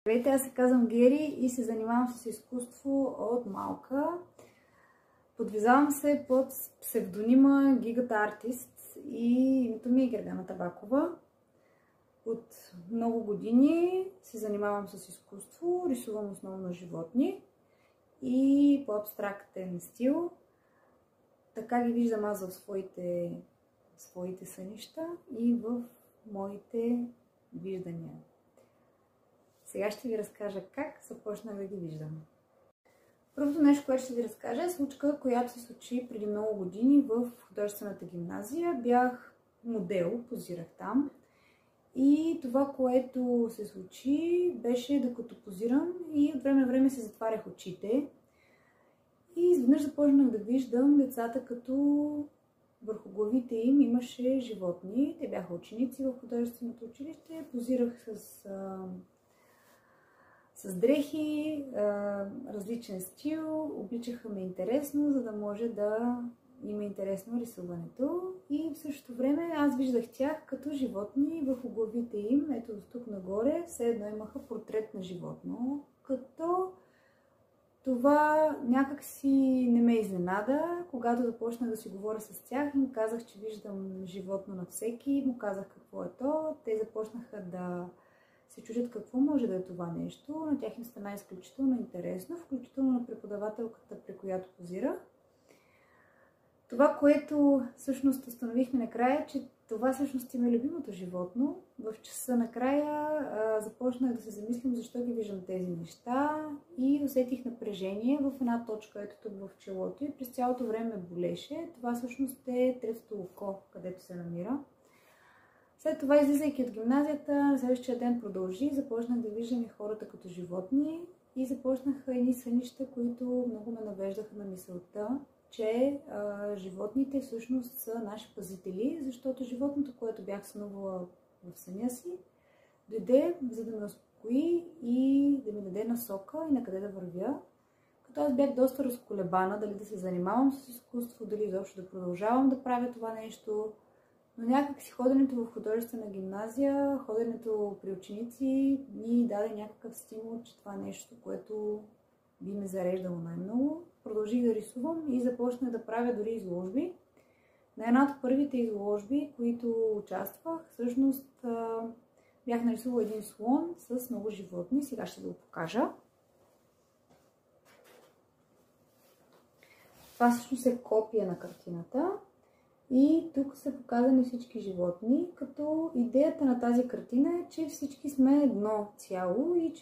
Здравейте, аз се казвам Гери и се занимавам с изкуство от малка. Подвизавам се под псевдонима Гигата Артист и името ми е Гергана Табакова. От много години се занимавам с изкуство, рисувам основно животни и по абстрактен стил. Така ги виждам аз в своите сънища и в моите виждания. Сега ще ви разкажа как започнах да ги виждам. Първото нещо, което ще ви разкажа, е случка, която се случи преди много години в художествената гимназия. Бях модел, позирах там. И това, което се случи, беше докато позирам и от време на време се затварях очите. И изведнъж започнах да виждам децата, като върху главите им имаше животни. Те бяха ученици в художественото училище. Позирах с дрехи, различен стил, обличаха ме интересно, за да може да има интересно рисуването. И в същото време аз виждах тях като животни върху главите им. Ето тук нагоре, все едно имаха портрет на животно, като това някак си не ме изненада. Когато започнах да си говоря с тях, им казах, че виждам животно на всеки, му казах какво е то. Те започнаха да се чудят какво може да е това нещо. На тях им стана изключително интересно, включително на преподавателката, при която позирах. Това, което всъщност установихме накрая, че това всъщност им е любимото животно. В часа накрая започнах да се замислям защо ги виждам тези неща и усетих напрежение в една точка, ето тук в челото, и през цялото време болеше. Това всъщност е третото око, където се намира. След това, излизайки от гимназията, на следващия ден продължи, започнах да виждам и хората като животни и започнаха едни сънища, които много ме навеждаха на мисълта, че животните всъщност са наши пазители, защото животното, което бях сънувала в съня си, дойде, за да ме успокои и да ми даде насока и на къде да вървя. Като аз бях доста разколебана, дали да се занимавам с изкуство, дали изобщо да продължавам да правя това нещо. Но някак си ходенето в художествена гимназия, ходенето при ученици ни даде някакъв стимул, че това е нещо, което би ме зареждало най-много. Продължих да рисувам и започнах да правя дори изложби. На една от първите изложби, които участвах, всъщност бях нарисувала един слон с много животни. Сега ще ви го покажа. Това всъщност е копия на картината. И тук са показани всички животни, като идеята на тази картина е, че всички сме едно цяло и че